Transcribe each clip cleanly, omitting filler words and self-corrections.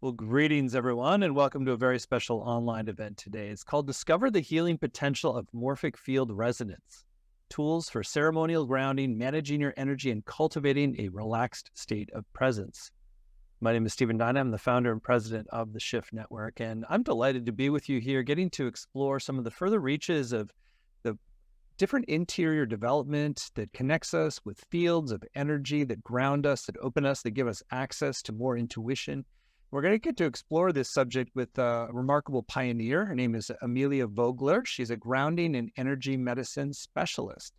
Well, greetings, everyone, and welcome to a very special online event today. It's called Discover the Healing Potential of Morphic Field Resonance, Tools for Ceremonial Grounding, Managing Your Energy, and Cultivating a Relaxed State of Presence. My name is Stephen Dyna. I'm the founder and president of the Shift Network, and I'm delighted to be with you here, getting to explore some of the further reaches of the different interior development that connects us with fields of energy that ground us, that open us, that give us access to more intuition. We're going to get to explore this subject with a remarkable pioneer. Her name is Amelia Vogler. She's a grounding and energy medicine specialist.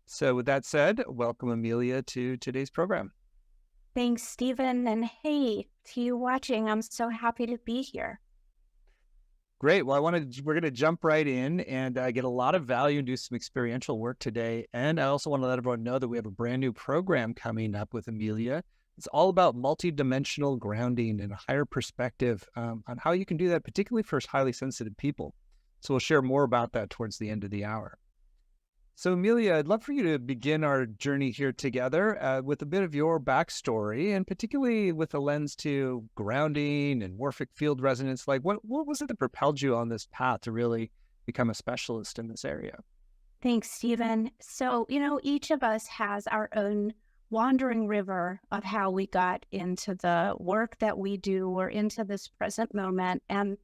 So with that said, welcome, Amelia, to today's program. Thanks, Stephen. And hey, to you watching, I'm so happy to be here. Great. Well, we're going to jump right in and get a lot of value and do some experiential work today. And I also want to let everyone know that we have a brand new program coming up with Amelia. It's all about multidimensional grounding and a higher perspective on how you can do that, particularly for highly sensitive people. So we'll share more about that towards the end of the hour. So Amelia, I'd love for you to begin our journey here together with a bit of your backstory, and particularly with a lens to grounding and morphic field resonance. Like what was it that propelled you on this path to really become a specialist in this area? Thanks, Stephen. So, each of us has our own wandering river of how we got into the work that we do or into this present moment. And,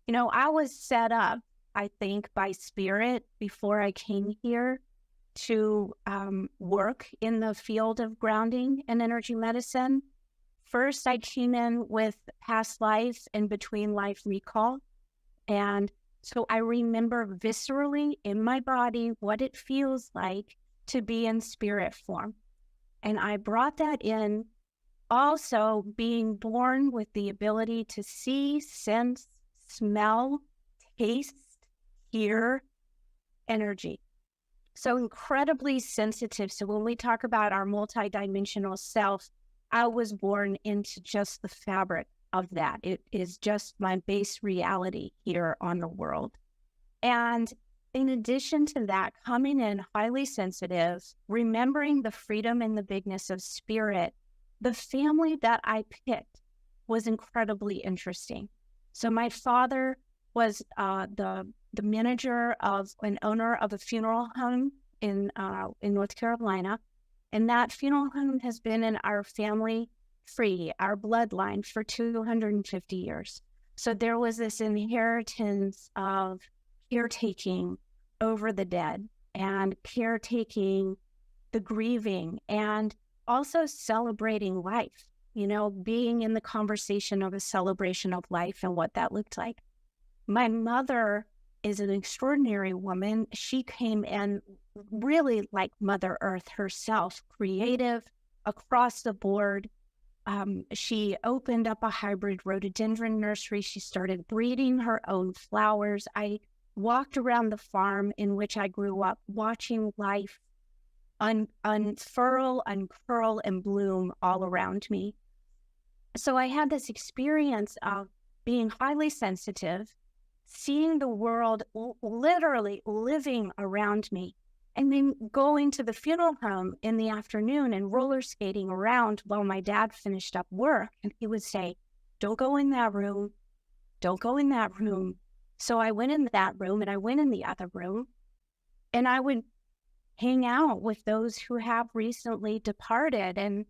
I was set up, I think, by spirit before I came here to work in the field of grounding and energy medicine. First, I came in with past life and between life recall. And so I remember viscerally in my body what it feels like to be in spirit form. And I brought that in, also being born with the ability to see, sense, smell, taste, hear energy. So incredibly sensitive. So when we talk about our multidimensional self, I was born into just the fabric of that. It is just my base reality here on the world. And in addition to that, coming in highly sensitive, remembering the freedom and the bigness of spirit, the family that I picked was incredibly interesting. So my father was the manager of an owner of a funeral home in North Carolina, and that funeral home has been in our family tree, our bloodline, for 250 years. So there was this inheritance of caretaking over the dead and caretaking the grieving and also celebrating life, being in the conversation of a celebration of life and what that looked like. My mother is an extraordinary woman. She came in really like Mother Earth herself, creative across the board. She opened up a hybrid rhododendron nursery. She started breeding her own flowers. I walked around the farm in which I grew up, watching life unfurl, uncurl, and bloom all around me. So I had this experience of being highly sensitive, seeing the world literally living around me, and then going to the funeral home in the afternoon and roller skating around while my dad finished up work. And he would say, "Don't go in that room. Don't go in that room." So I went in that room and I went in the other room, and I would hang out with those who have recently departed. And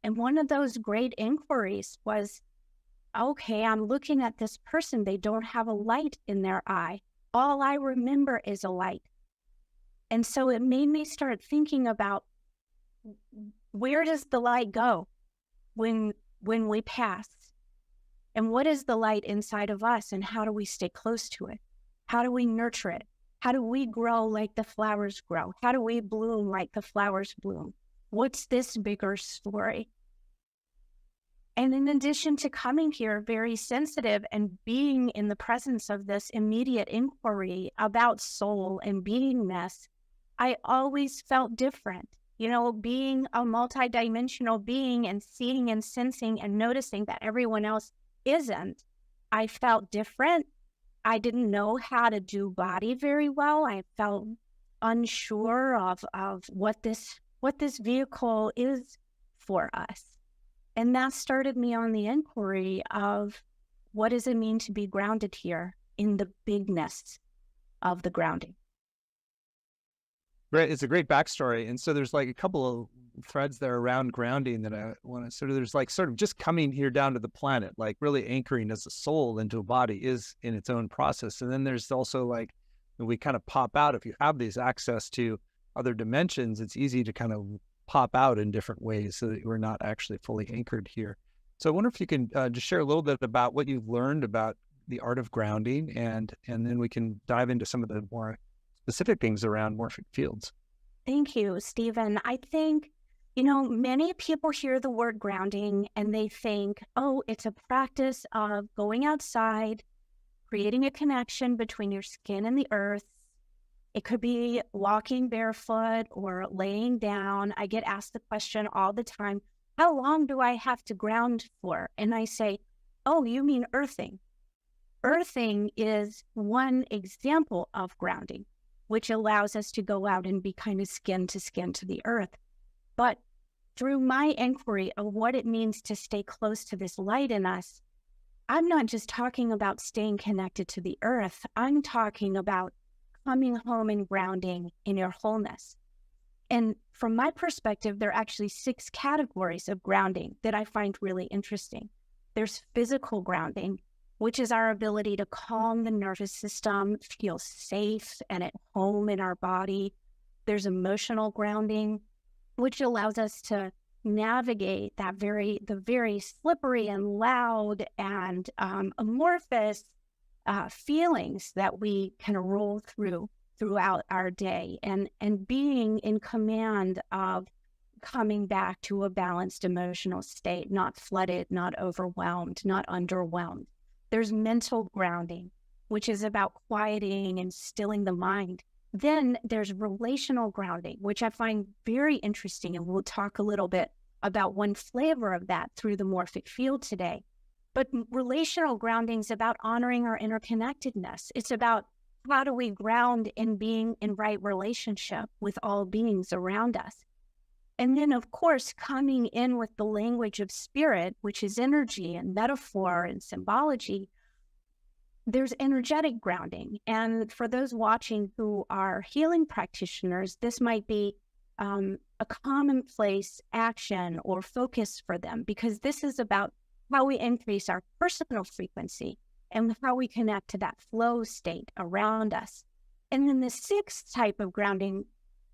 one of those great inquiries was, okay, I'm looking at this person. They don't have a light in their eye. All I remember is a light. And so it made me start thinking about, where does the light go when we pass? And what is the light inside of us, and how do we stay close to it? How do we nurture it? How do we grow like the flowers grow? How do we bloom like the flowers bloom? What's this bigger story? And in addition to coming here very sensitive and being in the presence of this immediate inquiry about soul and beingness, I always felt different. Being a multidimensional being and seeing and sensing and noticing that everyone else isn't, I felt different. I didn't know how to do body very well. I felt unsure of what this vehicle is for us. And that started me on the inquiry of what does it mean to be grounded here in the bigness of the grounding? Right. It's a great backstory. And so there's like a couple of threads there around grounding that I want to there's like sort of just coming here down to the planet, like really anchoring as a soul into a body is in its own process. And then there's also like, we kind of pop out. If you have these access to other dimensions, it's easy to kind of pop out in different ways so that we're not actually fully anchored here. So I wonder if you can just share a little bit about what you've learned about the art of grounding, and then we can dive into some of the more specific things around morphic fields. Thank you, Stephen. I think, many people hear the word grounding and they think, oh, it's a practice of going outside, creating a connection between your skin and the earth. It could be walking barefoot or laying down. I get asked the question all the time, how long do I have to ground for? And I say, oh, you mean earthing. Earthing is one example of grounding, which allows us to go out and be kind of skin to the earth. But through my inquiry of what it means to stay close to this light in us, I'm not just talking about staying connected to the earth. I'm talking about coming home and grounding in your wholeness. And from my perspective, there are actually 6 categories of grounding that I find really interesting. There's physical grounding, which is our ability to calm the nervous system, feel safe and at home in our body. There's emotional grounding, which allows us to navigate the very slippery and loud and amorphous feelings that we can roll throughout our day, and being in command of coming back to a balanced emotional state, not flooded, not overwhelmed, not underwhelmed. There's mental grounding, which is about quieting and stilling the mind. Then there's relational grounding, which I find very interesting, and we'll talk a little bit about one flavor of that through the morphic field today. But relational grounding is about honoring our interconnectedness. It's about how do we ground in being in right relationship with all beings around us. And then, of course, coming in with the language of spirit, which is energy and metaphor and symbology, there's energetic grounding. And for those watching who are healing practitioners, this might be a commonplace action or focus for them, because this is about how we increase our personal frequency and how we connect to that flow state around us. And then the 6th type of grounding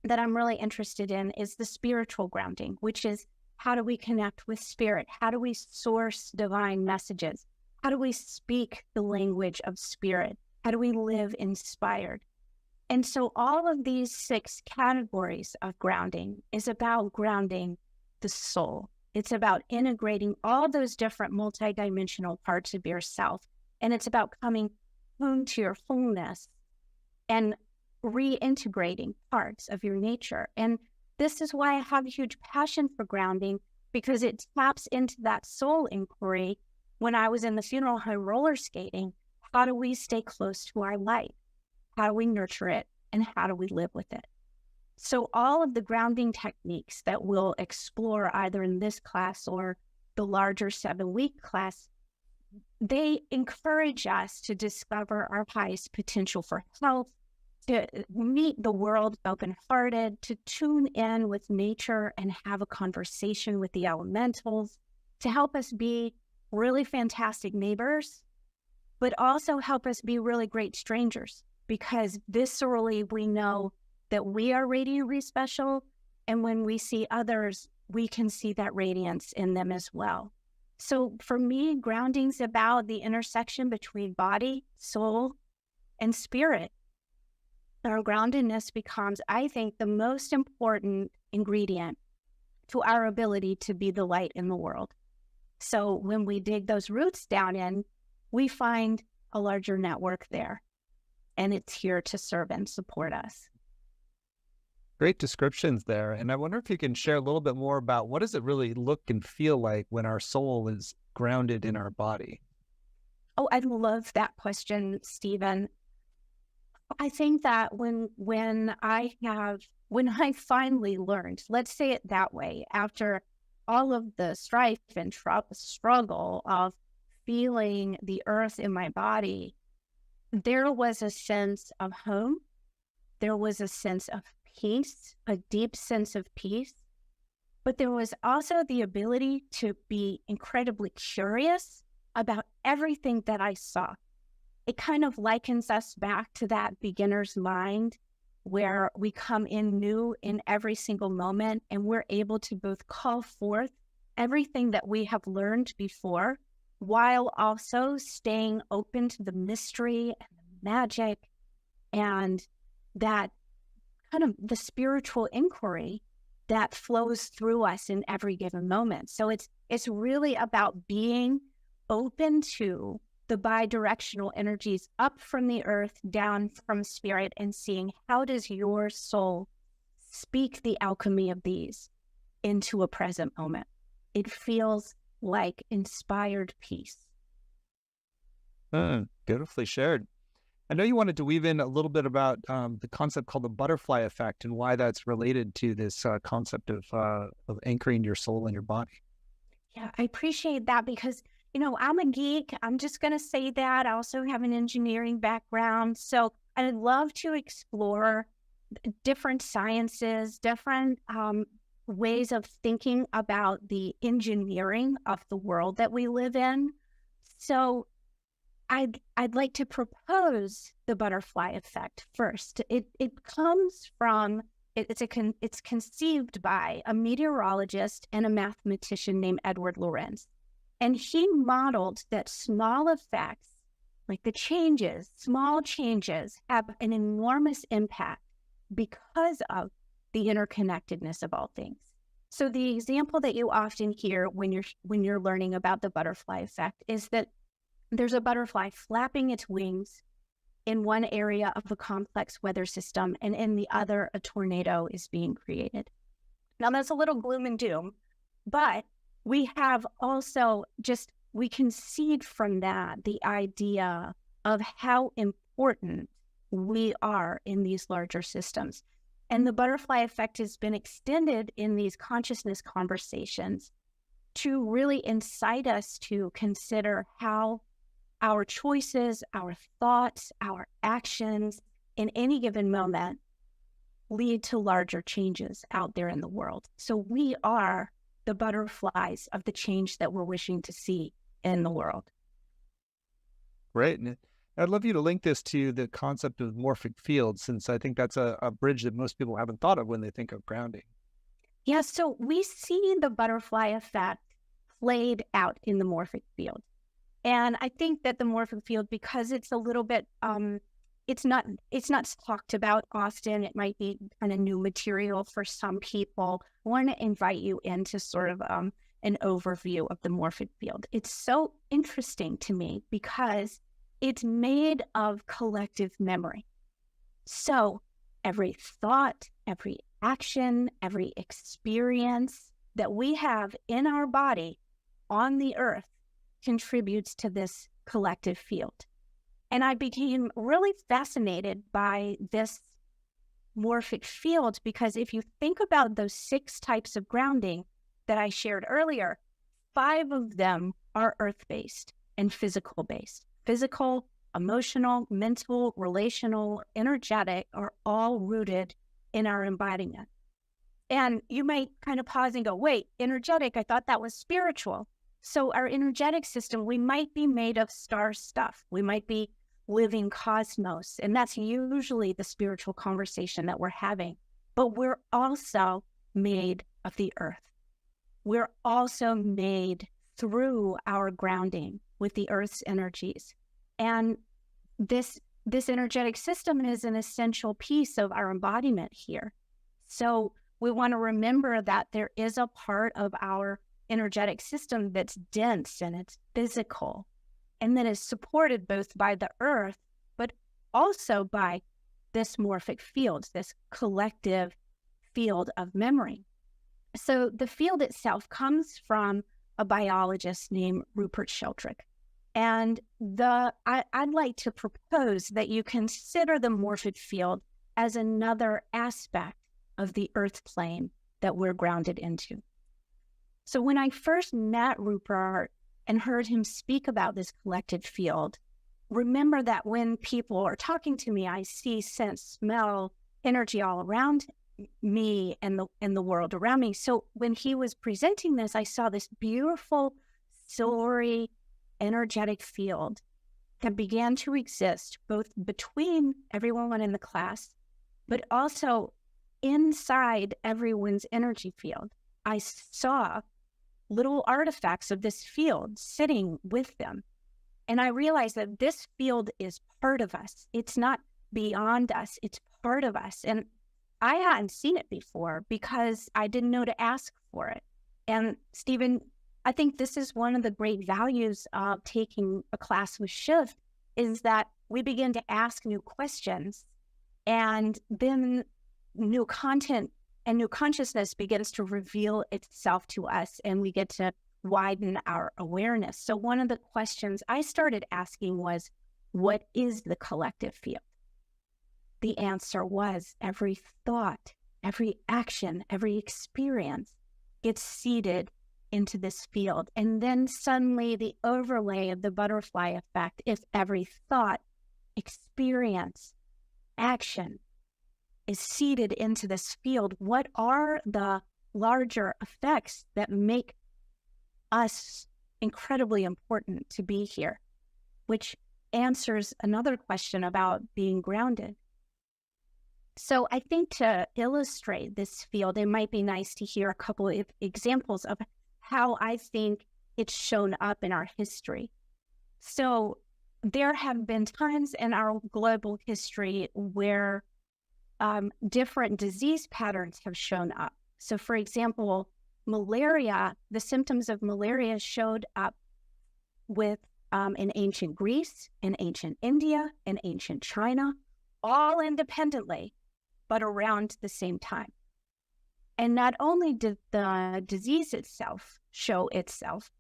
that I'm really interested in is the spiritual grounding, which is how do we connect with spirit? How do we source divine messages? How do we speak the language of spirit? How do we live inspired? And so all of these 6 categories of grounding is about grounding the soul. It's about integrating all those different multidimensional parts of yourself. And it's about coming home to your wholeness and reintegrating parts of your nature. And this is why I have a huge passion for grounding, because it taps into that soul inquiry. When I was in the funeral home roller skating, how do we stay close to our light? How do we nurture it? And how do we live with it? So all of the grounding techniques that we'll explore either in this class or the larger 7-week class, they encourage us to discover our highest potential for health, to meet the world open-hearted, to tune in with nature and have a conversation with the elementals, to help us be really fantastic neighbors, but also help us be really great strangers, because viscerally we know that we are radiantly special, and when we see others, we can see that radiance in them as well. So for me, grounding's about the intersection between body, soul, and spirit. Our groundedness becomes, I think, the most important ingredient to our ability to be the light in the world. So when we dig those roots down in, we find a larger network there, and it's here to serve and support us. Great descriptions there. And I wonder if you can share a little bit more about what does it really look and feel like when our soul is grounded in our body? Oh, I love that question, Stephen. I think that when I finally learned, let's say it that way, after all of the strife and struggle of feeling the earth in my body, there was a sense of home. There was a sense of peace, a deep sense of peace. But there was also the ability to be incredibly curious about everything that I saw. It kind of likens us back to that beginner's mind where we come in new in every single moment, and we're able to both call forth everything that we have learned before, while also staying open to the mystery and the magic and that kind of the spiritual inquiry that flows through us in every given moment. So it's really about being open to the bidirectional energies up from the earth, down from spirit, and seeing how does your soul speak the alchemy of these into a present moment. It feels like inspired peace. Beautifully shared. I know you wanted to weave in a little bit about the concept called the butterfly effect and why that's related to this concept of anchoring your soul in your body. Yeah, I appreciate that because, I'm a geek. I'm just going to say that. I also have an engineering background. So I'd love to explore different sciences, different ways of thinking about the engineering of the world that we live in. So I'd like to propose the butterfly effect first. It comes from, it's conceived by a meteorologist and a mathematician named Edward Lorenz. And he modeled that small effects, like small changes, have an enormous impact because of the interconnectedness of all things. So the example that you often hear when you're learning about the butterfly effect is that there's a butterfly flapping its wings in one area of a complex weather system, and in the other, a tornado is being created. Now, that's a little gloom and doom, but we have also we can seed from that the idea of how important we are in these larger systems. And the butterfly effect has been extended in these consciousness conversations to really incite us to consider how our choices, our thoughts, our actions in any given moment lead to larger changes out there in the world. So we are the butterflies of the change that we're wishing to see in the world. Great. And I'd love you to link this to the concept of morphic fields, since I think that's a bridge that most people haven't thought of when they think of grounding. Yeah, so we see the butterfly effect played out in the morphic field. And I think that the morphic field, because it's a little bit, it's not talked about often. It might be kind of new material for some people. I want to invite you into sort of an overview of the morphic field. It's so interesting to me because it's made of collective memory. So every thought, every action, every experience that we have in our body on the earth contributes to this collective field. And I became really fascinated by this morphic field because if you think about those 6 types of grounding that I shared earlier, 5 of them are earth-based and physical-based. Physical, emotional, mental, relational, energetic are all rooted in our embodiment. And you might kind of pause and go, wait, energetic, I thought that was spiritual. So our energetic system, we might be made of star stuff. We might be living cosmos. And that's usually the spiritual conversation that we're having. But we're also made of the earth. We're also made through our grounding with the earth's energies. And this energetic system is an essential piece of our embodiment here. So we want to remember that there is a part of our energetic system that's dense and it's physical and that is supported both by the earth, but also by this morphic field, this collective field of memory. So the field itself comes from a biologist named Rupert Sheldrake. And I'd like to propose that you consider the morphic field as another aspect of the earth plane that we're grounded into. So when I first met Rupert and heard him speak about this collective field, remember that when people are talking to me, I see, sense, smell, energy all around me and the world around me. So when he was presenting this, I saw this beautiful, silvery, energetic field that began to exist both between everyone in the class, but also inside everyone's energy field. I saw little artifacts of this field sitting with them. And I realized that this field is part of us. It's not beyond us. It's part of us. And I hadn't seen it before because I didn't know to ask for it. And Stephen, I think this is one of the great values of taking a class with Shift, is that we begin to ask new questions, and then new content and new consciousness begins to reveal itself to us, and we get to widen our awareness. So one of the questions I started asking was, what is the collective field? The answer was every thought, every action, every experience gets seeded into this field. And then suddenly the overlay of the butterfly effect is every thought, experience, action is seeded into this field. What are the larger effects that make us incredibly important to be here? Which answers another question about being grounded. So I think to illustrate this field, it might be nice to hear a couple of examples of how I think it's shown up in our history. So there have been times in our global history where different disease patterns have shown up. So for example, malaria, the symptoms of malaria showed up with in ancient Greece, in ancient India, in ancient China, all independently, but around the same time. And not only did the disease itself show itself,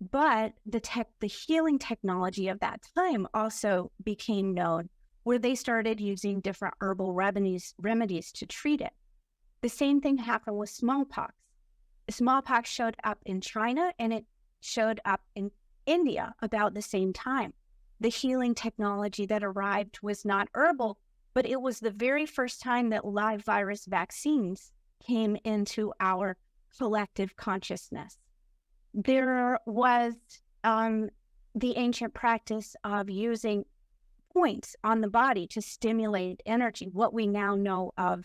but the healing technology of that time also became known, where they started using different herbal remedies to treat it. The same thing happened with smallpox. Smallpox showed up in China and it showed up in India about the same time. The healing technology that arrived was not herbal, but it was the very first time that live virus vaccines came into our collective consciousness. There was the ancient practice of using points on the body to stimulate energy, what we now know of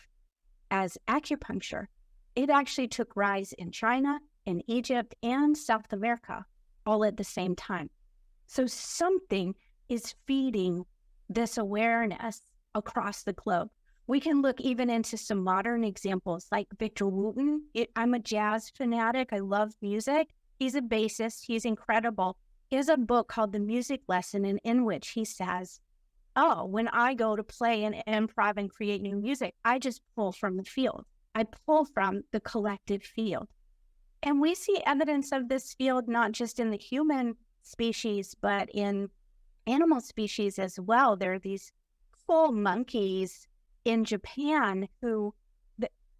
as acupuncture. It actually took rise in China, in Egypt, and South America, all at the same time. So something is feeding this awareness across the globe. We can look even into some modern examples like Victor Wooten. I'm a jazz fanatic. I love music. He's a bassist. He's incredible. He has a book called The Music Lesson, in which he says, oh, when I go to play and improv and create new music, I just pull from the field. I pull from the collective field. And we see evidence of this field not just in the human species, but in animal species as well. There are these cool monkeys in Japan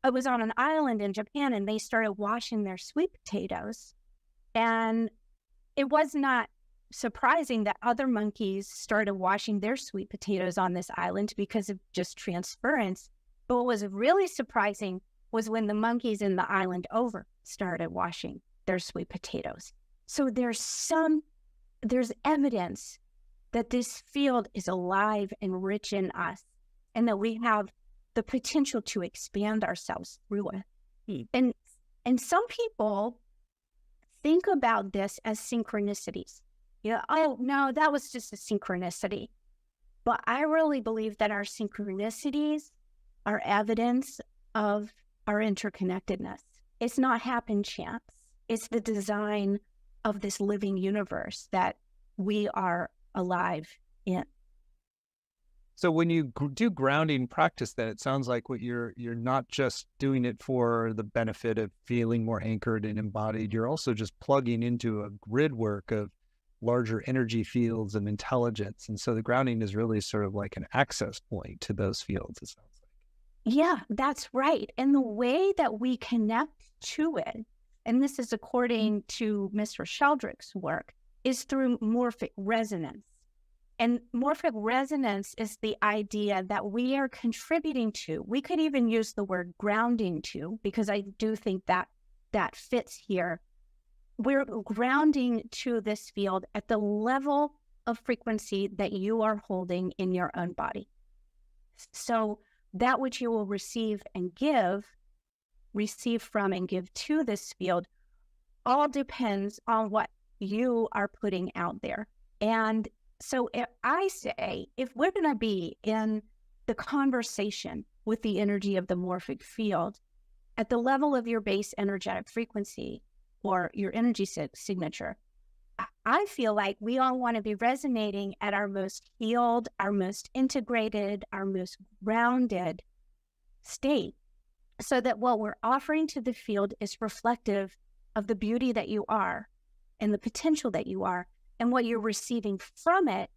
I was on an island in Japan, and they started washing their sweet potatoes. And it was not surprising that other monkeys started washing their sweet potatoes on this island because of just transference. But what was really surprising was when the monkeys in the island over started washing their sweet potatoes. So there's evidence that this field is alive and rich in us, and that we have the potential to expand ourselves through it. And some people think about this as synchronicities. Yeah, oh no, that was just a synchronicity. But I really believe that our synchronicities are evidence of our interconnectedness. It's not happen chance. It's the design of this living universe that we are alive in. So when you do grounding practice, then it sounds like what you're not just doing it for the benefit of feeling more anchored and embodied. You're also just plugging into a grid work of larger energy fields and intelligence. And so the grounding is really sort of like an access point to those fields, it sounds like. Yeah, that's right. And the way that we connect to it, and this is according to Mr. Sheldrick's work, is through morphic resonance. And morphic resonance is the idea that we are contributing to. We could even use the word grounding to, because I do think that that fits here. We're grounding to this field at the level of frequency that you are holding in your own body. So that which you will receive from and give to this field, all depends on what you are putting out there. And so if I say, if we're going to be in the conversation with the energy of the morphic field at the level of your base energetic frequency or your energy signature, I feel like we all want to be resonating at our most healed, our most integrated, our most grounded state, so that what we're offering to the field is reflective of the beauty that you are and the potential that you are. And what you're receiving from it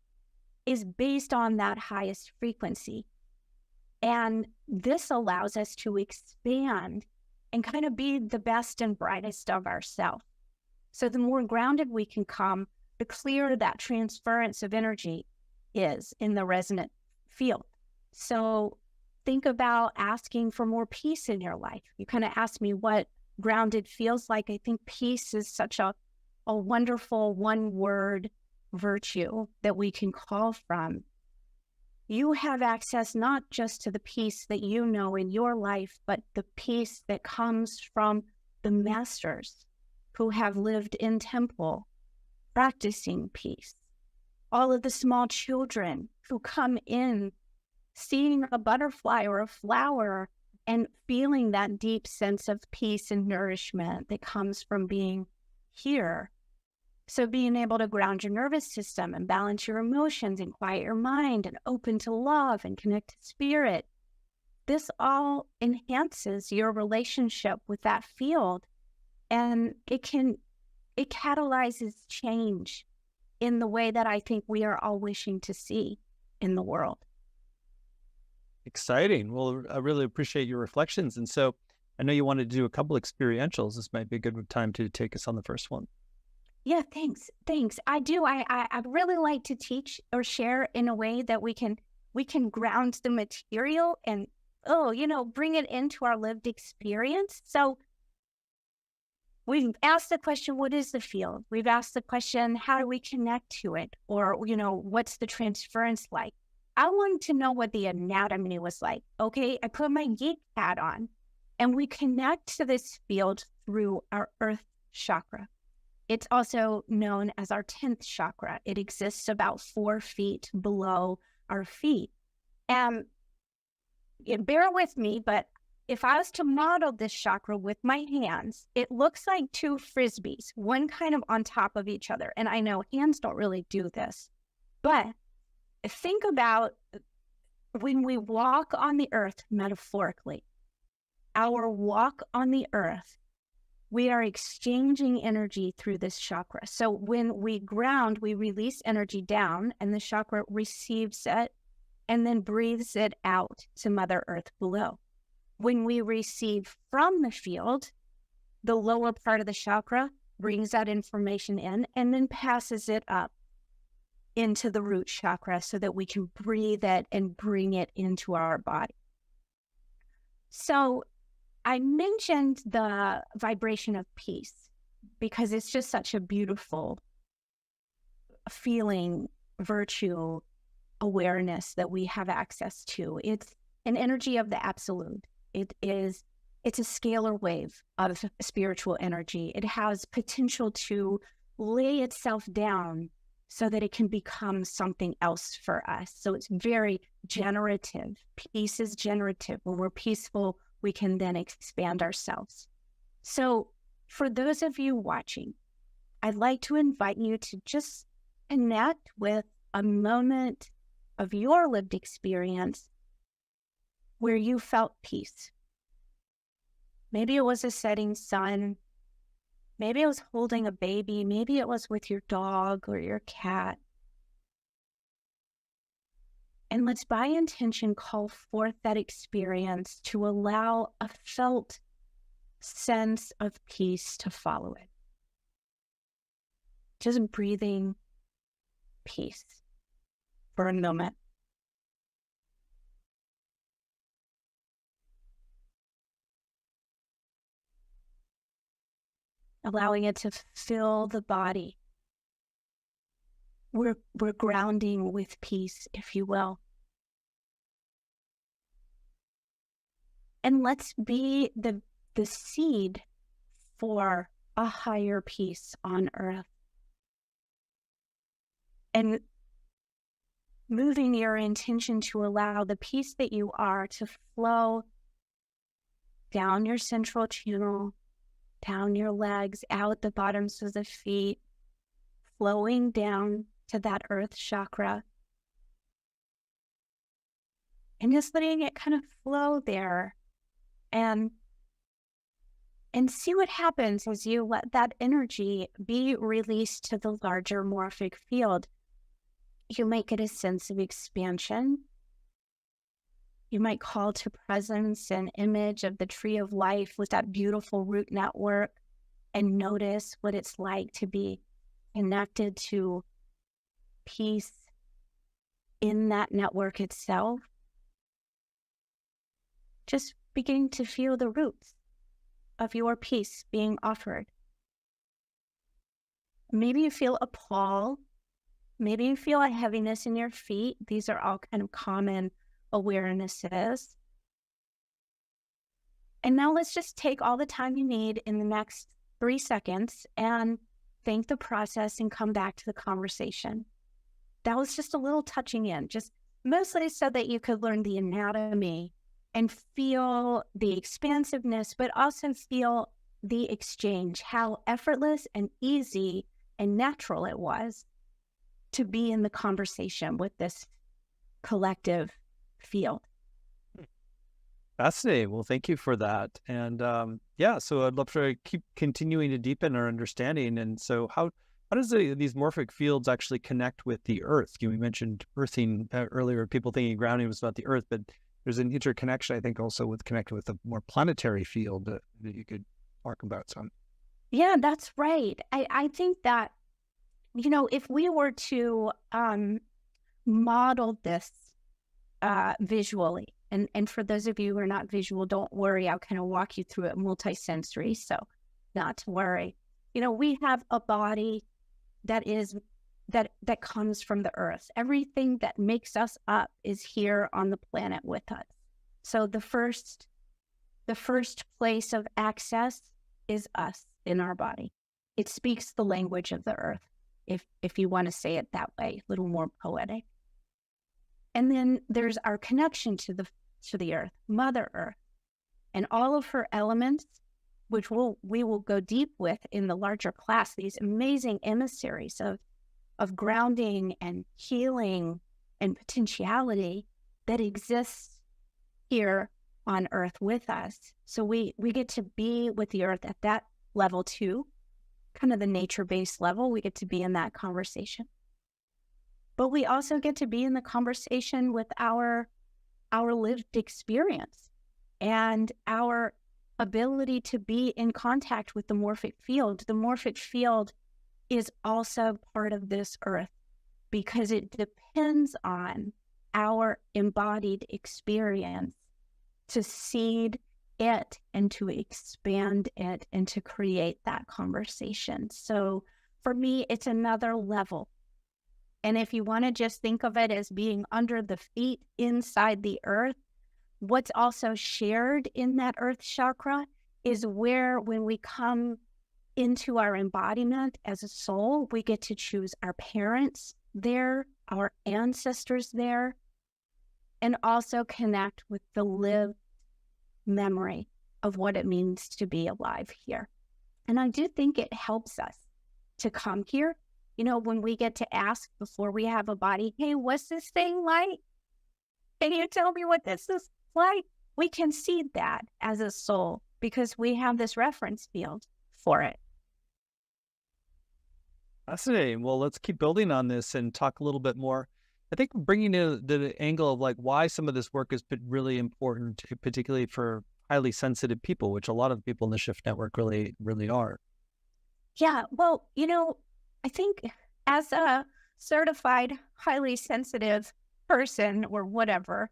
is based on that highest frequency. And this allows us to expand and kind of be the best and brightest of ourselves. So the more grounded we can come, the clearer that transference of energy is in the resonant field. So think about asking for more peace in your life. You kind of asked me what grounded feels like. I think peace is such a wonderful one-word virtue that we can call from. You have access not just to the peace that you know in your life, but the peace that comes from the masters who have lived in temple practicing peace. All of the small children who come in seeing a butterfly or a flower and feeling that deep sense of peace and nourishment that comes from being here. So being able to ground your nervous system and balance your emotions and quiet your mind and open to love and connect to spirit, this all enhances your relationship with that field. And it catalyzes change in the way that I think we are all wishing to see in the world. Exciting. Well, I really appreciate your reflections. And so I know you wanted to do a couple experientials. This might be a good time to take us on the first one. Yeah, thanks. I do. I'd really like to teach or share in a way that we can ground the material and, bring it into our lived experience. So we've asked the question, what is the field? We've asked the question, how do we connect to it? Or, what's the transference like? I wanted to know what the anatomy was like. Okay, I put my geek hat on and we connect to this field through our earth chakra. It's also known as our 10th chakra. It exists about 4 feet below our feet. And bear with me, but if I was to model this chakra with my hands, it looks like 2 frisbees, one kind of on top of each other. And I know hands don't really do this, but think about when we walk on the earth, metaphorically, our walk on the earth, we are exchanging energy through this chakra. So when we ground, we release energy down and the chakra receives it and then breathes it out to Mother Earth below. When we receive from the field, the lower part of the chakra brings that information in and then passes it up into the root chakra so that we can breathe it and bring it into our body. So I mentioned the vibration of peace because it's just such a beautiful feeling, virtue, awareness that we have access to. It's an energy of the absolute. It's a scalar wave of spiritual energy. It has potential to lay itself down so that it can become something else for us. So it's very generative. Peace is generative. When we're peaceful, we can then expand ourselves. So for those of you watching, I'd like to invite you to just connect with a moment of your lived experience where you felt peace. Maybe it was a setting sun. Maybe it was holding a baby. Maybe it was with your dog or your cat. And let's, by intention, call forth that experience to allow a felt sense of peace to follow it. just breathing peace for a moment. Allowing it to fill the body. We're grounding with peace, if you will. And let's be the seed for a higher peace on earth. And moving your intention to allow the peace that you are to flow down your central channel, down your legs, out the bottoms of the feet, flowing down to that earth chakra. And just letting it kind of flow there and see what happens as you let that energy be released to the larger morphic field. You might get a sense of expansion. You might call to presence an image of the tree of life with that beautiful root network and notice what it's like to be connected to peace in that network itself. Just beginning to feel the roots of your peace being offered. Maybe you feel a pull. Maybe you feel a heaviness in your feet. These are all kind of common awarenesses. And now let's just take all the time you need in the next 3 seconds and thank the process and come back to the conversation. That was just a little touching in, just mostly so that you could learn the anatomy and feel the expansiveness, but also feel the exchange, how effortless and easy and natural it was to be in the conversation with this collective field. Fascinating. Well, thank you for that. And yeah, so I'd love to keep continuing to deepen our understanding. And so how does these morphic fields actually connect with the earth? We mentioned earthing earlier, people thinking grounding was about the earth, but there's an interconnection, I think, also with connecting with a more planetary field that you could talk about some. Yeah, that's right. I think that, if we were to model this visually, and for those of you who are not visual, don't worry, I'll kind of walk you through it multisensory, so not to worry. We have a body that comes from the earth. Everything that makes us up is here on the planet with us. So the first place of access is us in our body. It speaks the language of the earth, if you want to say it that way, a little more poetic. And then there's our connection to the earth, Mother Earth, and all of her elements, which we will go deep with in the larger class, these amazing emissaries of grounding and healing and potentiality that exists here on earth with us. So we get to be with the earth at that level too, kind of the nature-based level. We get to be in that conversation. But we also get to be in the conversation with our lived experience and our ability to be in contact with the morphic field. The morphic field is also part of this earth because it depends on our embodied experience to seed it and to expand it and to create that conversation. So for me, it's another level. And if you want to just think of it as being under the feet inside the earth, what's also shared in that earth chakra is where, when we come into our embodiment as a soul, we get to choose our parents there, our ancestors there, and also connect with the lived memory of what it means to be alive here. And I do think it helps us to come here. When we get to ask before we have a body, hey, what's this thing like? Can you tell me what this is like? We can see that as a soul because we have this reference field for it. Fascinating. Well, let's keep building on this and talk a little bit more. I think bringing in the angle of why some of this work has been really important, particularly for highly sensitive people, which a lot of people in the Shift Network really, really are. Yeah. Well, I think as a certified, highly sensitive person or whatever,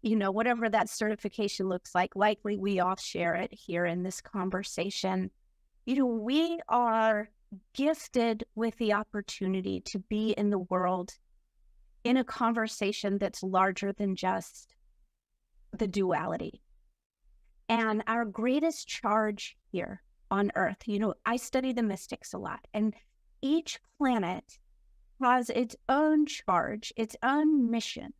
whatever that certification looks like, likely we all share it here in this conversation. We are gifted with the opportunity to be in the world in a conversation that's larger than just the duality. And our greatest charge here on Earth, I study the mystics a lot, and each planet has its own charge, its own mission.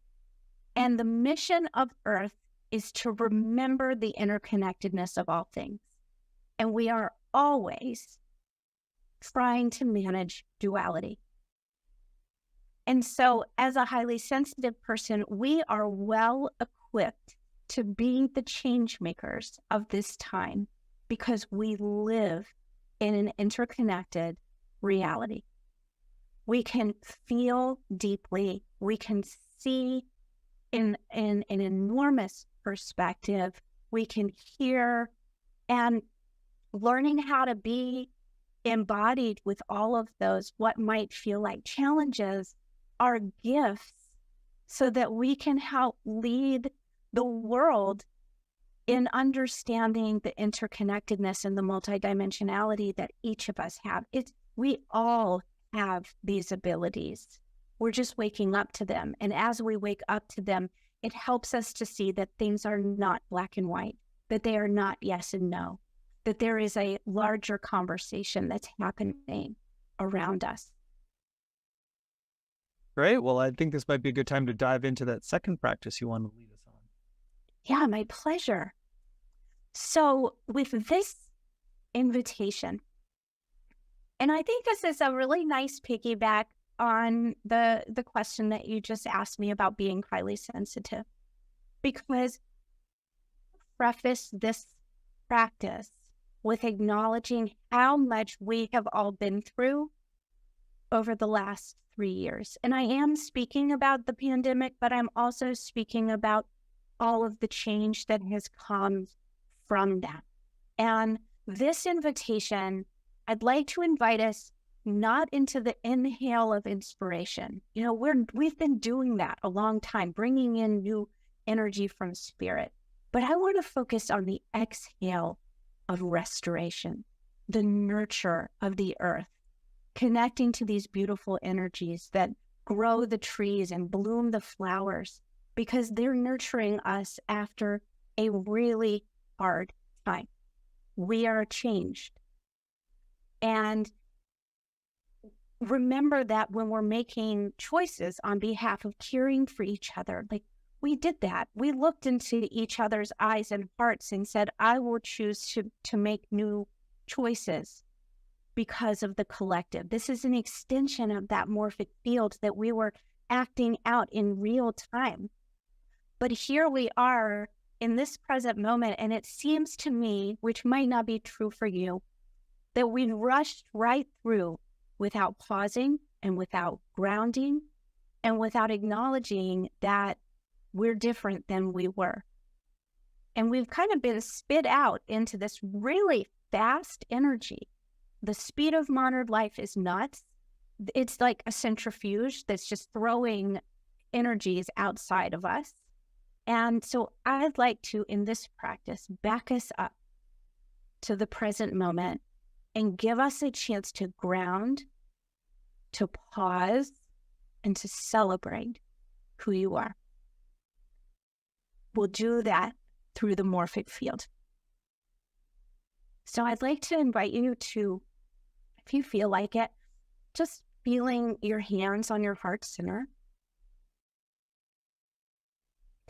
And the mission of Earth is to remember the interconnectedness of all things. And we are always trying to manage duality. And so as a highly sensitive person, we are well equipped to be the change makers of this time because we live in an interconnected reality. We can feel deeply, we can see in an enormous perspective, we can hear, and learning how to be embodied with all of those, what might feel like challenges, are gifts so that we can help lead the world in understanding the interconnectedness and the multidimensionality that each of us have. We all have these abilities. We're just waking up to them. And as we wake up to them, it helps us to see that things are not black and white, that they are not yes and no, that there is a larger conversation that's happening around us. Great. Well, I think this might be a good time to dive into that second practice you want to lead us on. Yeah, my pleasure. So with this invitation, and I think this is a really nice piggyback on the question that you just asked me about being highly sensitive, because preface this practice with acknowledging how much we have all been through over the last 3 years. And I am speaking about the pandemic, but I'm also speaking about all of the change that has come from that. And this invitation, I'd like to invite us not into the inhale of inspiration. We've been doing that a long time, bringing in new energy from spirit. But I want to focus on the exhale of restoration, the nurture of the earth, connecting to these beautiful energies that grow the trees and bloom the flowers, because they're nurturing us after a really hard time. We are changed. And remember that when we're making choices on behalf of caring for each other, like we did that. We looked into each other's eyes and hearts and said, I will choose to make new choices because of the collective. This is an extension of that morphic field that we were acting out in real time. But here we are in this present moment, and it seems to me, which might not be true for you, that we rushed right through without pausing and without grounding and without acknowledging that we're different than we were. And we've kind of been spit out into this really fast energy. The speed of modern life is nuts. It's like a centrifuge that's just throwing energies outside of us. And so I'd like to, in this practice, back us up to the present moment and give us a chance to ground, to pause, and to celebrate who you are. We'll do that through the morphic field. So I'd like to invite you to, if you feel like it, just feeling your hands on your heart center,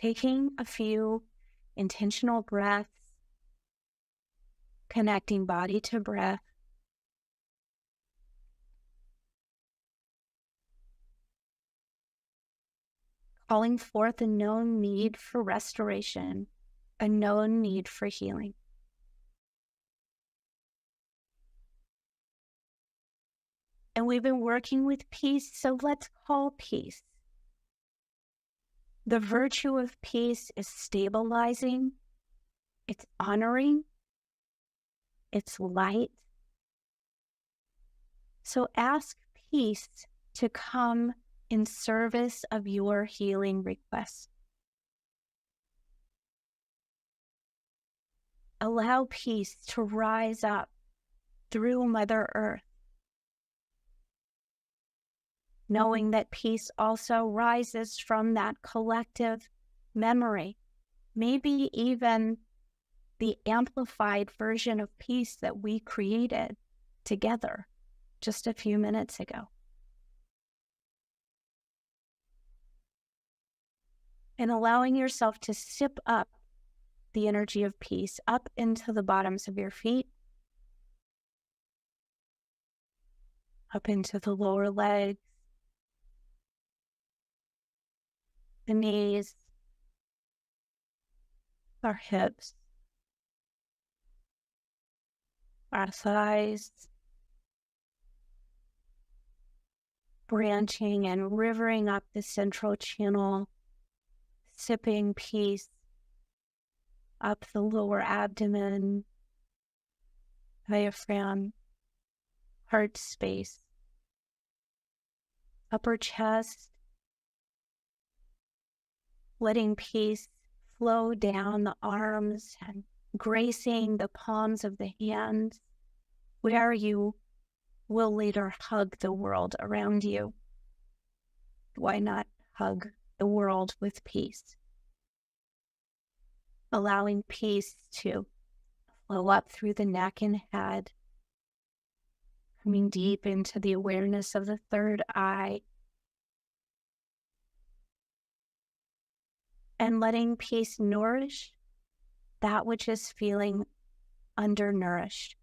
taking a few intentional breaths, connecting body to breath, calling forth a known need for restoration, a known need for healing. And we've been working with peace, so let's call peace. The virtue of peace is stabilizing, it's honoring, it's light. So ask peace to come in service of your healing requests. Allow peace to rise up through Mother Earth, knowing that peace also rises from that collective memory, maybe even the amplified version of peace that we created together just a few minutes ago. And allowing yourself to sip up the energy of peace up into the bottoms of your feet, up into the lower legs, the knees, our hips, our thighs, branching and rivering up the central channel, sipping peace up the lower abdomen, diaphragm, heart space, upper chest, letting peace flow down the arms and gracing the palms of the hands, where you will later hug the world around you. Why not hug the world with peace? Allowing peace to flow up through the neck and head, coming deep into the awareness of the third eye, and letting peace nourish that which is feeling undernourished,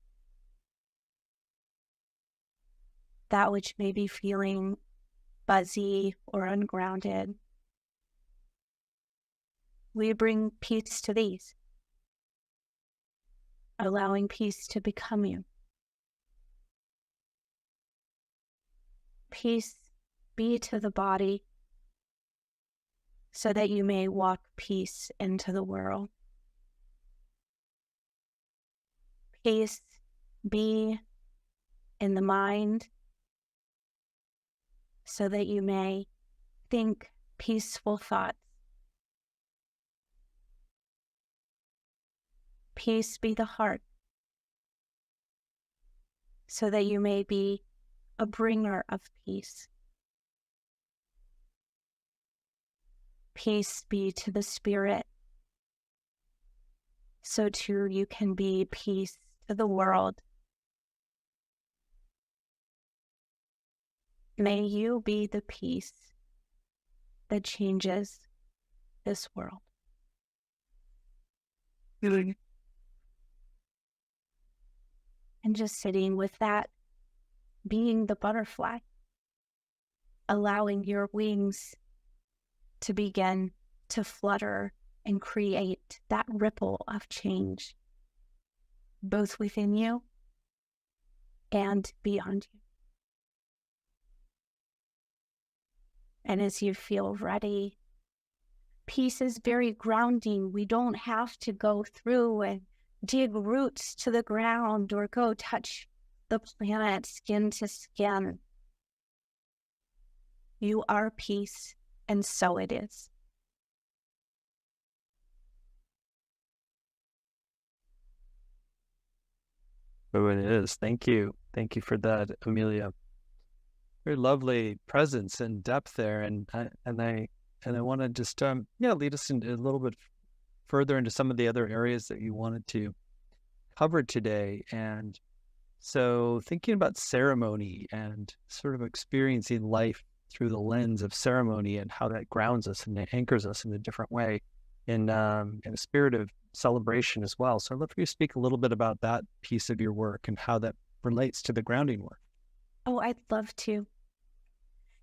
that which may be feeling fuzzy or ungrounded. We bring peace to these, allowing peace to become you. Peace be to the body so that you may walk peace into the world. Peace be in the mind so that you may think peaceful thoughts. Peace be the heart so that you may be a bringer of peace. Peace be to the spirit so too you can be peace to the world. May you be the peace that changes this world. And just sitting with that, being the butterfly, allowing your wings to begin to flutter and create that ripple of change, both within you and beyond you. And as you feel ready, peace is very grounding. We don't have to go through and dig roots to the ground or go touch the planet skin to skin. You are peace, and so it is. Oh, it is. Thank you. Thank you for that, Amelia. Very lovely presence and depth there, and I want to just lead us into a little bit further into some of the other areas that you wanted to cover today. And so, thinking about ceremony and sort of experiencing life through the lens of ceremony and how that grounds us and anchors us in a different way, in a spirit of celebration as well. So I'd love for you to speak a little bit about that piece of your work and how that relates to the grounding work. Oh, I'd love to.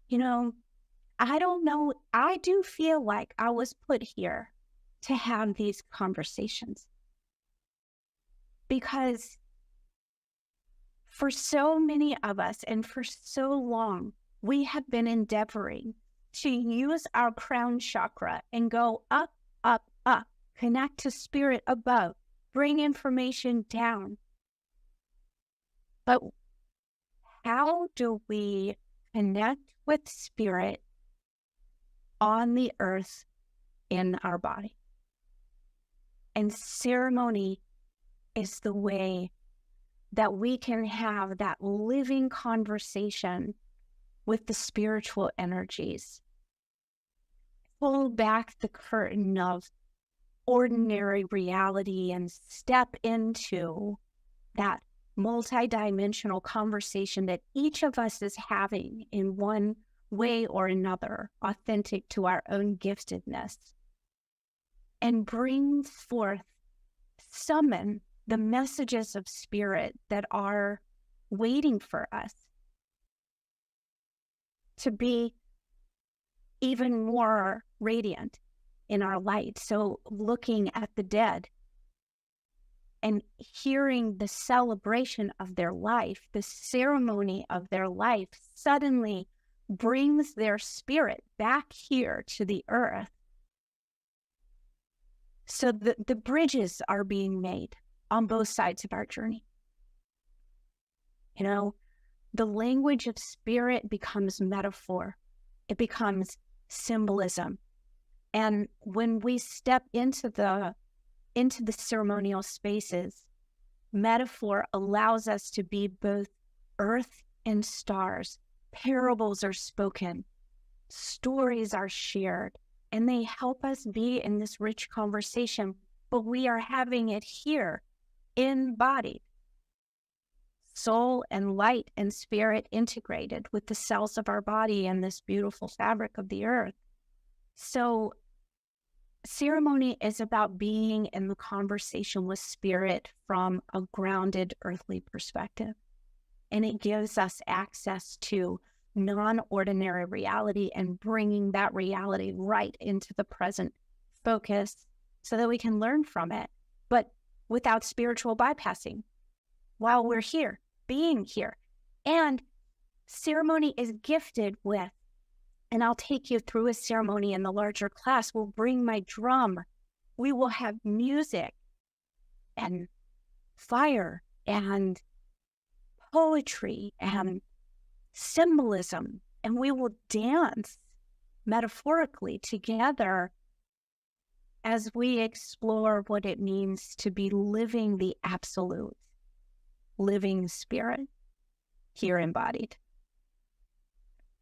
You know, I don't know. I do feel like I was put here to have these conversations because for so many of us and for so long, we have been endeavoring to use our crown chakra and go up, up, up, connect to spirit above, bring information down. But how do we connect with spirit on the earth in our body. And ceremony is the way that we can have that living conversation with the spiritual energies. Pull back the curtain of ordinary reality and step into that multidimensional conversation that each of us is having in one way or another, authentic to our own giftedness, and bring forth, summon the messages of spirit that are waiting for us to be even more radiant in our light. So looking at the dead and hearing the celebration of their life, the ceremony of their life suddenly brings their spirit back here to the earth. So the bridges are being made on both sides of our journey. You know, the language of spirit becomes metaphor. It becomes symbolism. And when we step into the ceremonial spaces, metaphor allows us to be both earth and stars. Parables are spoken, stories are shared, and they help us be in this rich conversation, but we are having it here, embodied. Soul and light and spirit integrated with the cells of our body and this beautiful fabric of the earth. So ceremony is about being in the conversation with spirit from a grounded earthly perspective. And it gives us access to non-ordinary reality and bringing that reality right into the present focus so that we can learn from it, but without spiritual bypassing while we're here, being here. And ceremony is gifted with, and I'll take you through a ceremony in the larger class. We'll bring my drum. We will have music and fire and poetry and symbolism, and we will dance metaphorically together as we explore what it means to be living the absolute, living spirit here embodied.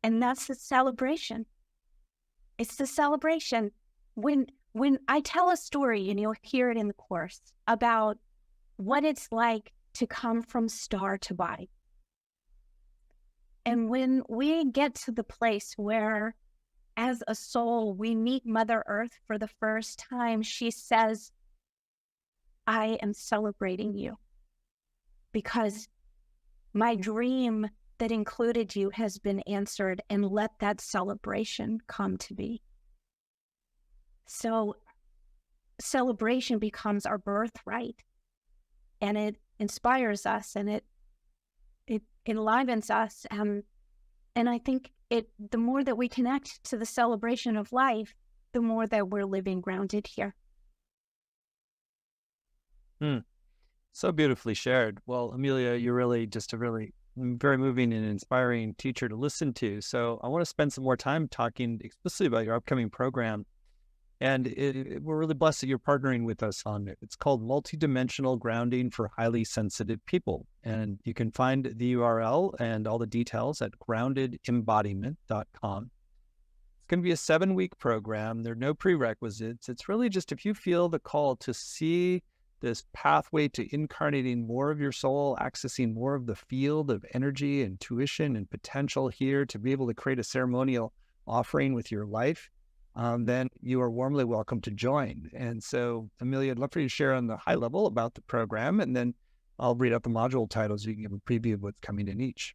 And that's the celebration. It's the celebration. When I tell a story, and you'll hear it in the course, about what it's like to come from star to body. And when we get to the place where, as a soul, we meet Mother Earth for the first time, she says, I am celebrating you because my dream that included you has been answered, and let that celebration come to be. So celebration becomes our birthright, and it inspires us, and it enlivens us. And I think the more that we connect to the celebration of life, the more that we're living grounded here. So beautifully shared. Well, Amelia, you're really just a very moving and inspiring teacher to listen to. So I want to spend some more time talking explicitly about your upcoming program. And we're really blessed that you're partnering with us on it. It's called Multidimensional Grounding for Highly Sensitive People. And you can find the URL and all the details at groundedembodiment.com. It's going to be a 7-week program. There are no prerequisites. It's really just if you feel the call to see this pathway to incarnating more of your soul, accessing more of the field of energy, intuition, and potential here to be able to create a ceremonial offering with your life, then you are warmly welcome to join. And so, Amelia, I'd love for you to share on the high level about the program, and then I'll read out the module titles so you can give a preview of what's coming in each.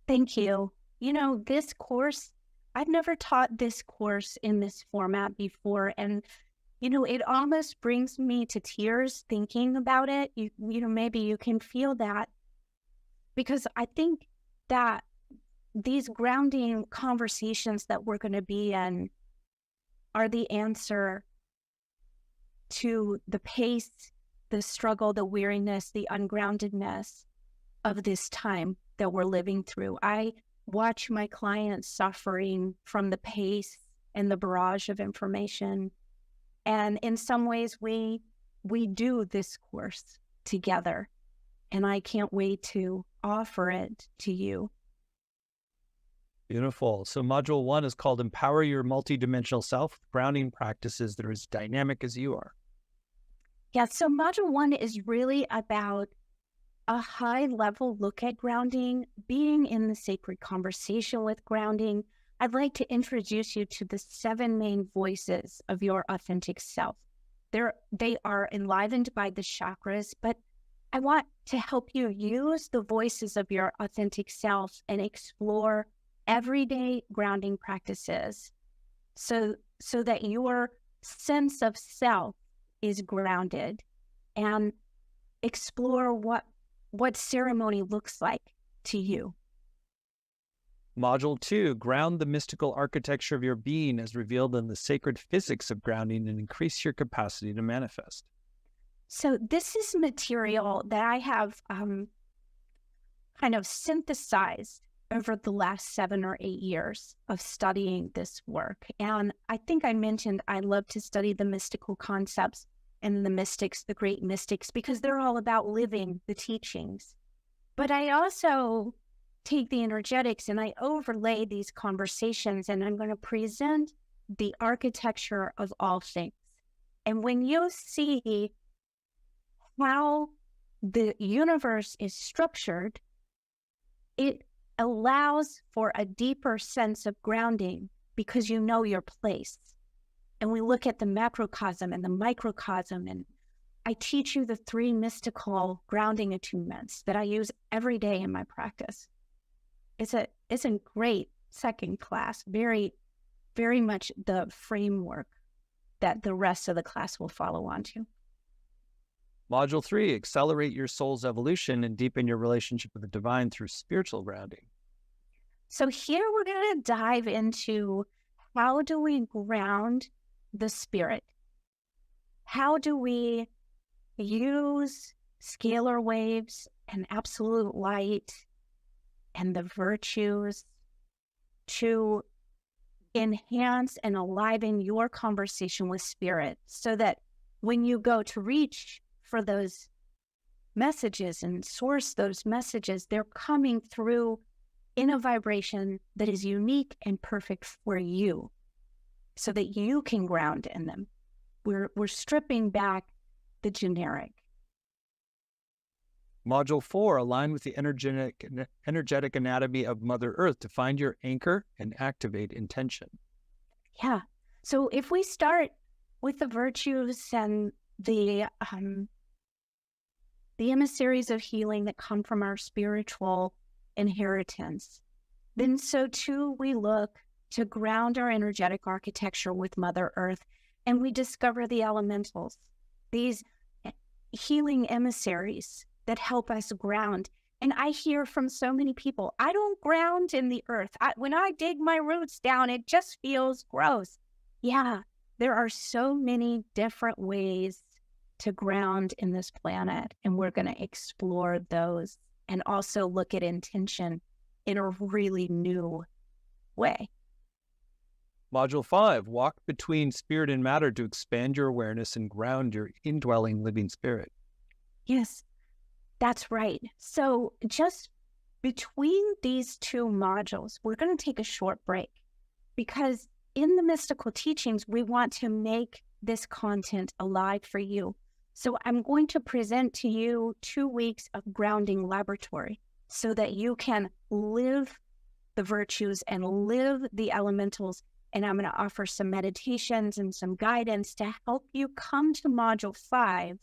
Thank you. You know, this course, I've never taught this course in this format before, and you know, it almost brings me to tears thinking about it. You know, maybe you can feel that, because I think that these grounding conversations that we're going to be in are the answer to the pace, the struggle, the weariness, the ungroundedness of this time that we're living through. I watch my clients suffering from the pace and the barrage of information. And in some ways, we do this course together. And I can't wait to offer it to you. Beautiful. So module 1 is called Empower Your Multidimensional Self, grounding practices that are as dynamic as you are. Yeah, so module 1 is really about a high-level look at grounding, being in the sacred conversation with grounding. I'd like to introduce you to the 7 main voices of your authentic self. They are enlivened by the chakras, but I want to help you use the voices of your authentic self and explore everyday grounding practices so that your sense of self is grounded, and explore what ceremony looks like to you. Module 2, ground the mystical architecture of your being as revealed in the sacred physics of grounding and increase your capacity to manifest. So this is material that I have kind of synthesized over the last 7 or 8 years of studying this work. And I think I mentioned I love to study the mystical concepts and the mystics, the great mystics, because they're all about living the teachings. But I also take the energetics and I overlay these conversations, and I'm going to present the architecture of all things. And when you see how the universe is structured, it allows for a deeper sense of grounding because you know your place. And we look at the macrocosm and the microcosm, and I teach you the 3 mystical grounding attunements that I use every day in my practice. It's a great second class, very, very much the framework that the rest of the class will follow on to. Module 3, accelerate your soul's evolution and deepen your relationship with the divine through spiritual grounding. So here we're going to dive into how do we ground the spirit? How do we use scalar waves and absolute light and the virtues to enhance and enliven your conversation with spirit so that when you go to reach for those messages and source those messages, they're coming through in a vibration that is unique and perfect for you so that you can ground in them. We're stripping back the generic. Module 4, align with the energetic anatomy of Mother Earth to find your anchor and activate intention. Yeah. So if we start with the virtues and the emissaries of healing that come from our spiritual inheritance, then so too we look to ground our energetic architecture with Mother Earth, and we discover the elementals, these healing emissaries that help us ground. And I hear from so many people, I don't ground in the earth. When I dig my roots down, it just feels gross. Yeah, there are so many different ways to ground in this planet, and we're going to explore those and also look at intention in a really new way. Module 5, walk between spirit and matter to expand your awareness and ground your indwelling living spirit. Yes, that's right. So just between these 2 modules, we're going to take a short break because in the mystical teachings, we want to make this content alive for you. So I'm going to present to you 2 weeks of grounding laboratory so that you can live the virtues and live the elementals. And I'm going to offer some meditations and some guidance to help you come to module 5,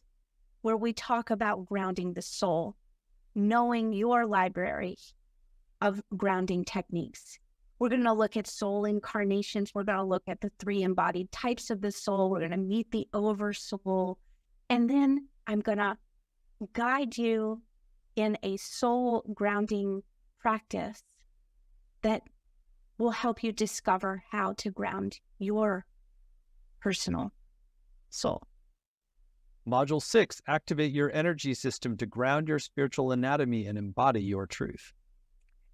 where we talk about grounding the soul, knowing your library of grounding techniques. We're going to look at soul incarnations. We're going to look at the 3 embodied types of the soul. We're going to meet the oversoul. And then I'm going to guide you in a soul grounding practice that will help you discover how to ground your personal soul. Module 6, activate your energy system to ground your spiritual anatomy and embody your truth.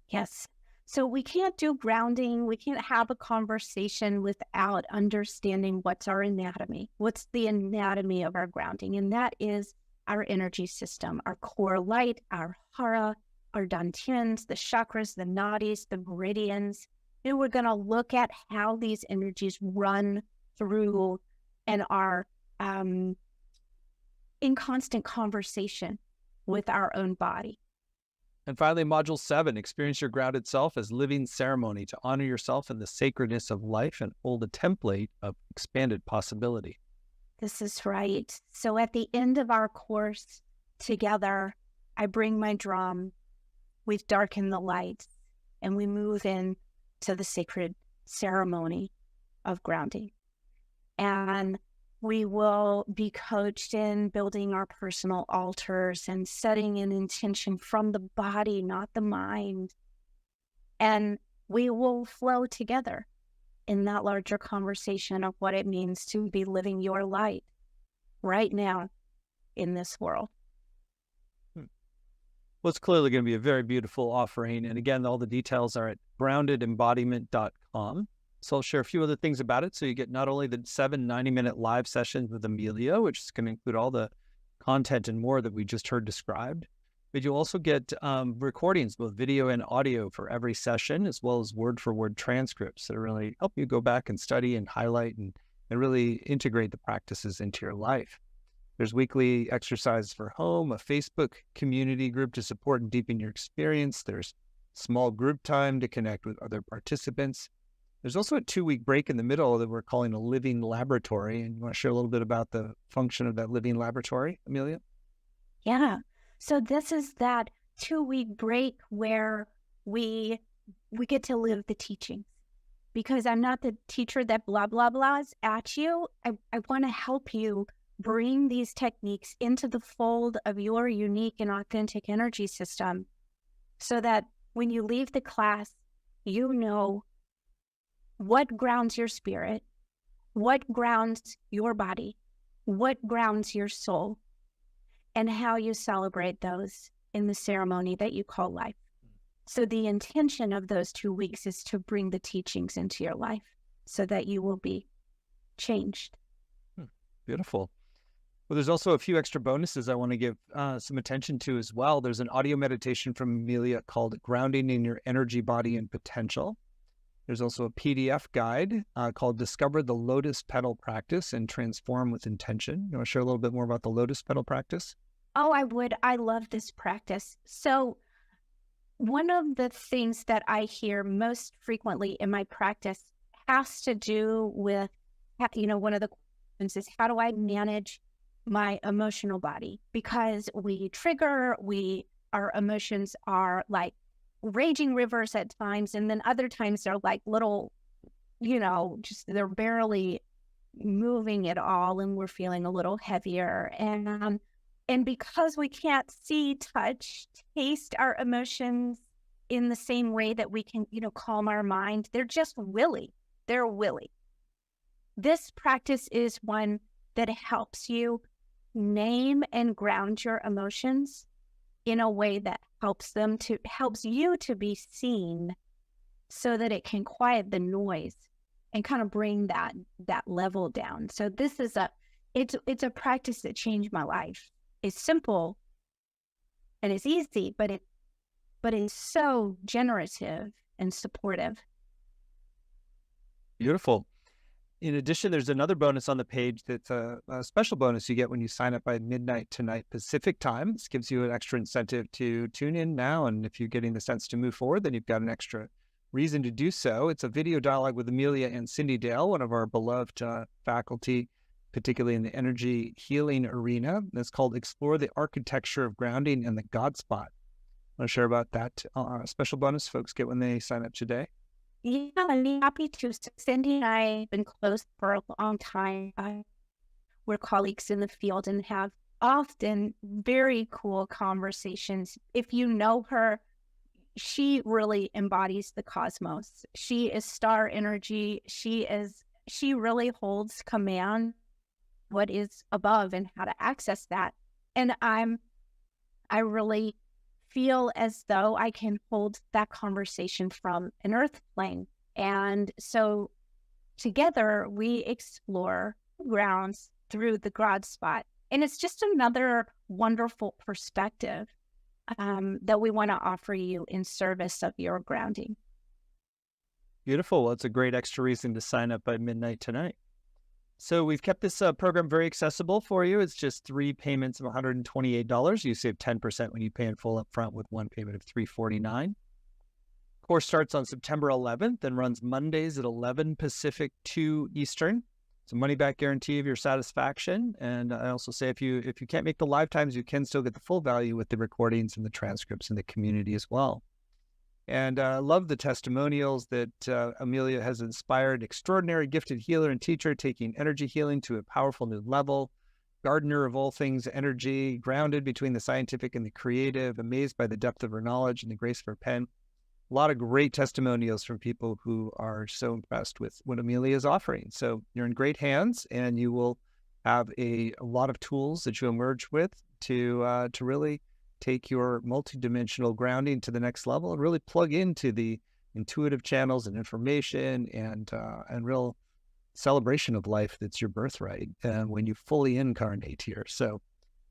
Yes. So we can't do grounding. We can't have a conversation without understanding what's our anatomy. What's the anatomy of our grounding? And that is our energy system, our core light, our hara, our dantins, the chakras, the nadis, the meridians. And we're going to look at how these energies run through and are in constant conversation with our own body. And finally, Module 7, experience your grounded self as living ceremony to honor yourself in the sacredness of life and hold a template of expanded possibility. This is right. So at the end of our course together, I bring my drum, we darken the lights, and we move in to the sacred ceremony of grounding. And we will be coached in building our personal altars and setting an intention from the body, not the mind. And we will flow together in that larger conversation of what it means to be living your light right now in this world. Well, it's clearly going to be a very beautiful offering. And again, all the details are at groundedembodiment.com. So I'll share a few other things about it. So you get not only the 7 90-minute live sessions with Amelia, which is going to include all the content and more that we just heard described, but you'll also get recordings, both video and audio for every session, as well as word-for-word transcripts that really help you go back and study and highlight and really integrate the practices into your life. There's weekly exercises for home, a Facebook community group to support and deepen your experience. There's small group time to connect with other participants. There's also a 2-week break in the middle that we're calling a living laboratory. And you want to share a little bit about the function of that living laboratory, Amelia? Yeah. So this is that 2-week break where we get to live the teachings. Because I'm not the teacher that blah, blah, blahs at you. I want to help you bring these techniques into the fold of your unique and authentic energy system so that when you leave the class, you know what grounds your spirit, what grounds your body, what grounds your soul, and how you celebrate those in the ceremony that you call life. So the intention of those 2 weeks is to bring the teachings into your life so that you will be changed. Beautiful. Well, there's also a few extra bonuses I want to give some attention to as well. There's an audio meditation from Amelia called Grounding in Your Energy, Body, and Potential. There's also a PDF guide called Discover the Lotus Petal Practice and Transform with Intention. You want to share a little bit more about the Lotus Petal Practice? Oh, I would. I love this practice. So one of the things that I hear most frequently in my practice has to do with, one of the questions is, how do I manage my emotional body? Because we trigger, our emotions are like raging rivers at times, and then other times they're like little, just they're barely moving at all, and we're feeling a little heavier. And because we can't see, touch, taste our emotions in the same way that we can, calm our mind, they're just willy. They're willy. This practice is one that helps you name and ground your emotions in a way that helps you to be seen so that it can quiet the noise and kind of bring that level down. So this is it's a practice that changed my life. It's simple and it's easy, but it's so generative and supportive. Beautiful. In addition, there's another bonus on the page that's a special bonus you get when you sign up by midnight tonight Pacific time. This gives you an extra incentive to tune in now. And if you're getting the sense to move forward, then you've got an extra reason to do so. It's a video dialogue with Amelia and Cindy Dale, one of our beloved faculty, particularly in the energy healing arena. That's called Explore the Architecture of Grounding and the God Spot. Want to share about that special bonus folks get when they sign up today? Yeah, I'd be happy to. So Cindy and I have been close for a long time. We're colleagues in the field and have often very cool conversations. If you know her, she really embodies the cosmos. She is star energy. She really holds command what is above and how to access that. And I really feel as though I can hold that conversation from an earth plane. And so together we explore grounds through the ground spot. And it's just another wonderful perspective that we want to offer you in service of your grounding. Beautiful. Well, it's a great extra reason to sign up by midnight tonight. So we've kept this program very accessible for you. It's just 3 payments of $128. You save 10% when you pay in full up front with one payment of $349. Course starts on September 11th and runs Mondays at 11 Pacific, 2 Eastern. It's a money-back guarantee of your satisfaction. And I also say if you can't make the live times, you can still get the full value with the recordings and the transcripts in the community as well. And I love the testimonials that Amelia has inspired. Extraordinary gifted healer and teacher, taking energy healing to a powerful new level. Gardener of all things energy, grounded between the scientific and the creative, amazed by the depth of her knowledge and the grace of her pen. A lot of great testimonials from people who are so impressed with what Amelia is offering. So you're in great hands, and you will have a lot of tools that you emerge with to really take your multidimensional grounding to the next level and really plug into the intuitive channels and information and real celebration of life that's your birthright when you fully incarnate here. So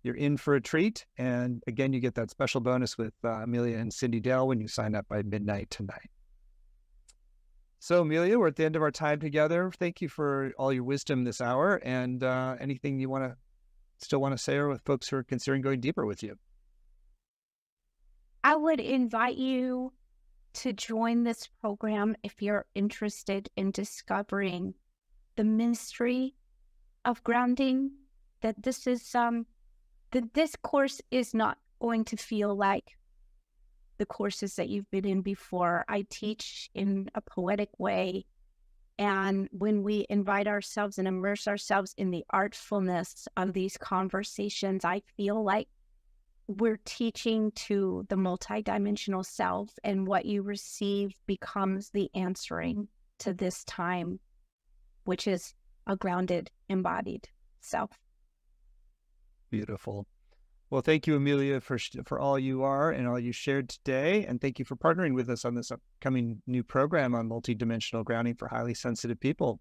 you're in for a treat. And again, you get that special bonus with Amelia and Cindy Dale when you sign up by midnight tonight. So Amelia, we're at the end of our time together. Thank you for all your wisdom this hour, and anything you still want to say, or with folks who are considering going deeper with you. I would invite you to join this program if you're interested in discovering the mystery of grounding. That this is that this course is not going to feel like the courses that you've been in before. I teach in a poetic way, and when we invite ourselves and immerse ourselves in the artfulness of these conversations, I feel like we're teaching to the multidimensional self, and what you receive becomes the answering to this time, which is a grounded, embodied self. Beautiful. Well, thank you, Amelia, for all you are and all you shared today. And thank you for partnering with us on this upcoming new program on multidimensional grounding for highly sensitive people.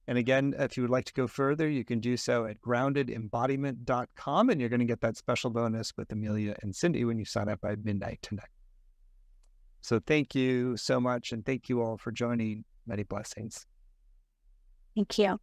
And again, if you would like to go further, you can do so at groundedembodiment.com, and you're going to get that special bonus with Amelia and Cindy when you sign up by midnight tonight. So thank you so much, and thank you all for joining. Many blessings. Thank you.